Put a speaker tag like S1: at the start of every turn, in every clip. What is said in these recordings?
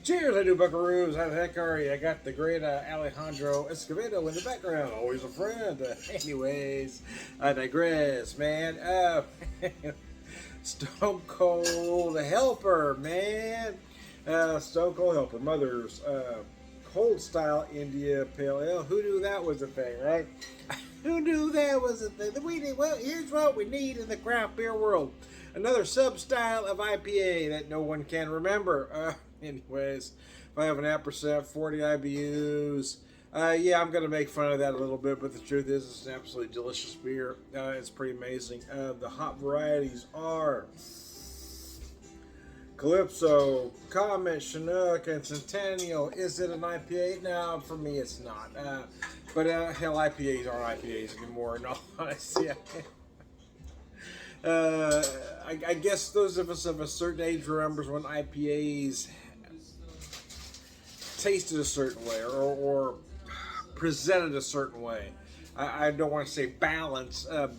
S1: Cheers, I do buckaroos. How the heck are you? I got the great Alejandro Escovedo in the background. Always a friend. Anyways, I digress, man. Stone Cold Helper, man. Stone Cold Helper. Mother's cold style India Pale Ale. Who knew that was a thing, right? Who knew that was a thing? Well, here's what we need in the craft beer world. Another sub-style of IPA that no one can remember. Anyways, 5.5%, 40 IBUs. Yeah, I'm going to make fun of that a little bit, but the truth is it's an absolutely delicious beer. It's pretty amazing. The hop varieties are Calypso, Comet, Chinook, and Centennial. Is it an IPA? No, for me it's not. But hell, IPAs aren't IPAs anymore, in all honesty. I guess those of us of a certain age remembers when IPAs tasted a certain way or presented a certain way. I don't want to say balance a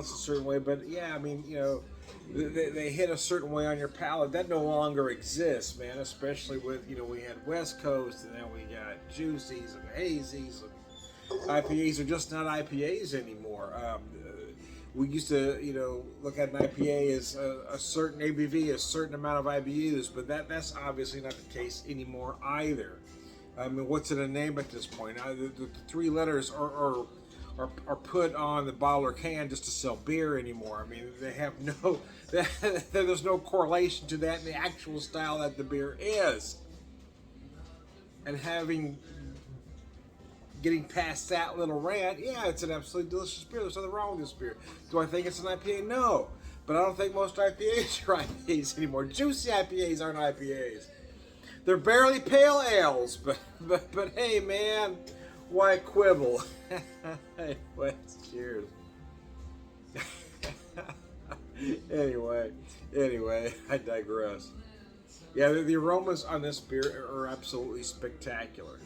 S1: certain way, but yeah, I mean, you know, they hit a certain way on your palate that no longer exists, man. Especially with, you know, we had West Coast and then we got juicies and hazies. And IPAs are just not IPAs anymore. We used to, you know, look at an IPA as a certain ABV, a certain amount of IBUs, but that's obviously not the case anymore either. I mean, what's in a name at this point? The three letters are put on the bottle or can just to sell beer anymore. I mean, they have no, there's no correlation to that in the actual style that the beer is. And getting past that little rant, yeah, it's an absolutely delicious beer. There's nothing wrong with this beer. Do I think it's an IPA? No. But I don't think most IPAs are IPAs anymore. Juicy IPAs aren't IPAs. They're barely pale ales, but hey, man, why quibble? Anyways, cheers. Anyway, I digress. Yeah, the aromas on this beer are absolutely spectacular.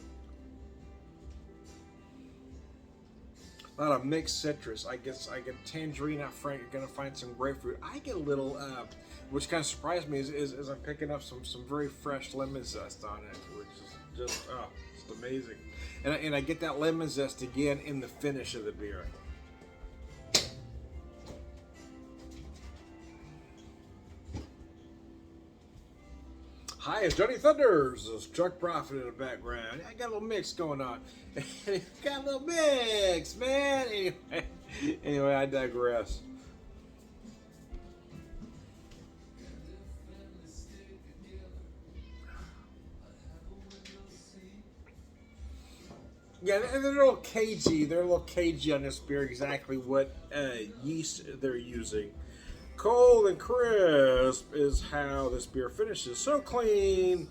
S1: A lot of mixed citrus. I get tangerine out front. You're gonna find some grapefruit. I get a little, which kind of surprised me, is I'm picking up some very fresh lemon zest on it, which is just amazing. And I get that lemon zest again in the finish of the beer. Hi, it's Johnny Thunders. There's Chuck Prophet in the background. I got a little mix going on. Got a little mix, man. Anyway, I digress. Yeah, they're a little cagey. They're a little cagey on this beer. Exactly what yeast they're using. Cold and crisp is how this beer finishes. So clean,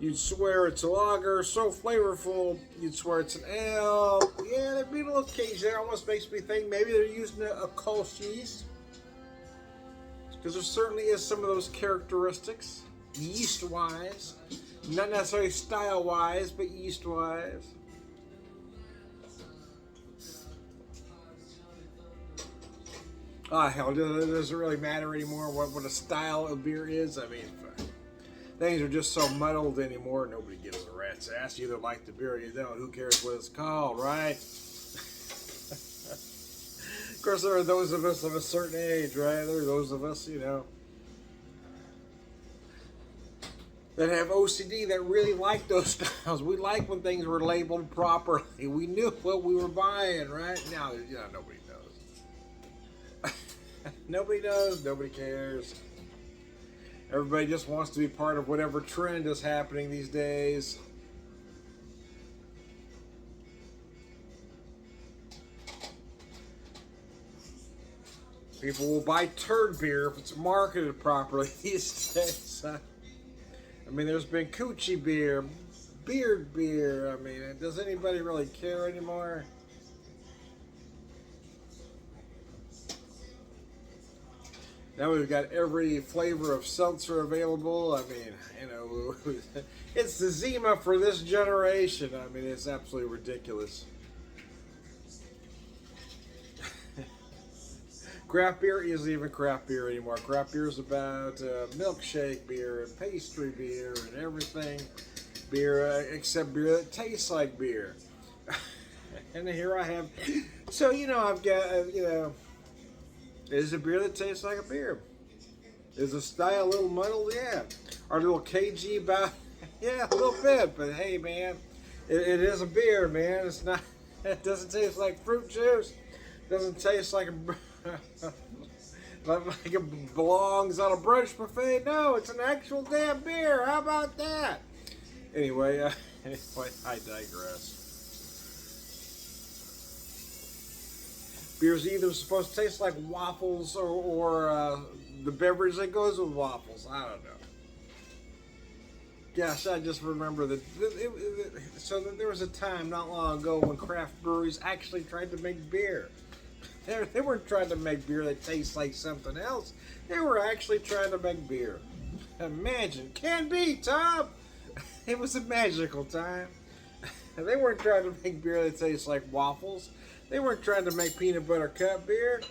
S1: you'd swear it's a lager. So flavorful, you'd swear it's an ale. Yeah, they're being a little cagey there. Almost makes me think maybe they're using a Kolsch yeast, because there certainly is some of those characteristics, yeast-wise. Not necessarily style-wise, but yeast-wise. Hell, does it really matter anymore what a style of beer is? I mean, things are just so muddled anymore, nobody gives a rat's ass. You either like the beer or you don't. Who cares what it's called, right? Of course, there are those of us of a certain age, right? There are those of us, you know, that have OCD that really like those styles. We like when things were labeled properly. We knew what we were buying, right? Now, you know, nobody knows. Nobody knows, nobody cares. Everybody just wants to be part of whatever trend is happening these days. People will buy turd beer if it's marketed properly these days. I mean, there's been coochie beer, beard beer. I mean, does anybody really care anymore? Now we've got every flavor of seltzer available. I mean, you know, it's the Zima for this generation. I mean, it's absolutely ridiculous. Of Craft beer isn't even craft beer anymore. Craft beer is about milkshake beer and pastry beer and everything beer except beer that tastes like beer. And here I have. So I've got is a beer that tastes like a beer. Is the style a little muddled? Yeah. Are a little cagey about? Yeah, a little bit. But hey, man, it is a beer, man. It's not. It doesn't taste like fruit juice. It doesn't taste like like it belongs on a brunch buffet. No, it's an actual damn beer. How about that? Anyway, I digress. Beer's either supposed to taste like waffles or the beverage that goes with waffles. I don't know. Gosh, I just remember that. So there was a time not long ago when craft breweries actually tried to make beer. They weren't trying to make beer that tastes like something else. They were actually trying to make beer. Imagine. Can be, Tom. It was a magical time. They weren't trying to make beer that tastes like waffles. They weren't trying to make peanut butter cup beer.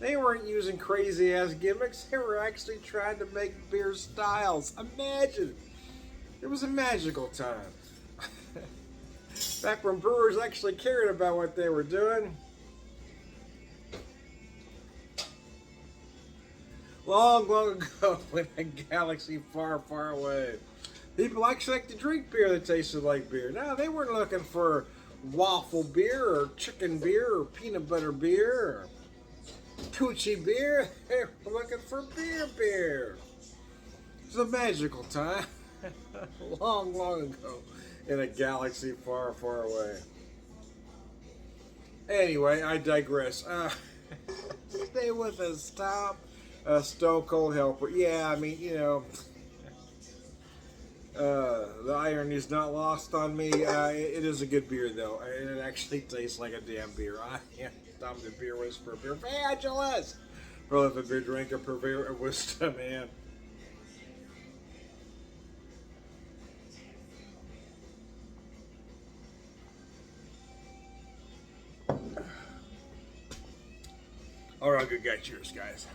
S1: They weren't using crazy ass gimmicks. They were actually trying to make beer styles. Imagine. It was a magical time. Back when brewers actually cared about what they were doing. Long, long ago in a galaxy far, far away, people actually like to drink beer that tasted like beer. Now, they weren't looking for waffle beer or chicken beer or peanut butter beer or coochie beer. They were looking for beer. It was a magical time. Long, long ago in a galaxy far, far away. Anyway, I digress. Stay with us, Tom. Stone Cold Helper. Yeah, I mean, the irony is not lost on me. It is a good beer, though. It actually tastes like a damn beer. I am Tom the Beer Whisperer. Beer Evangelist. Prolific beer drinker, purveyor of wisdom, man. All right, good guy. Cheers, guys.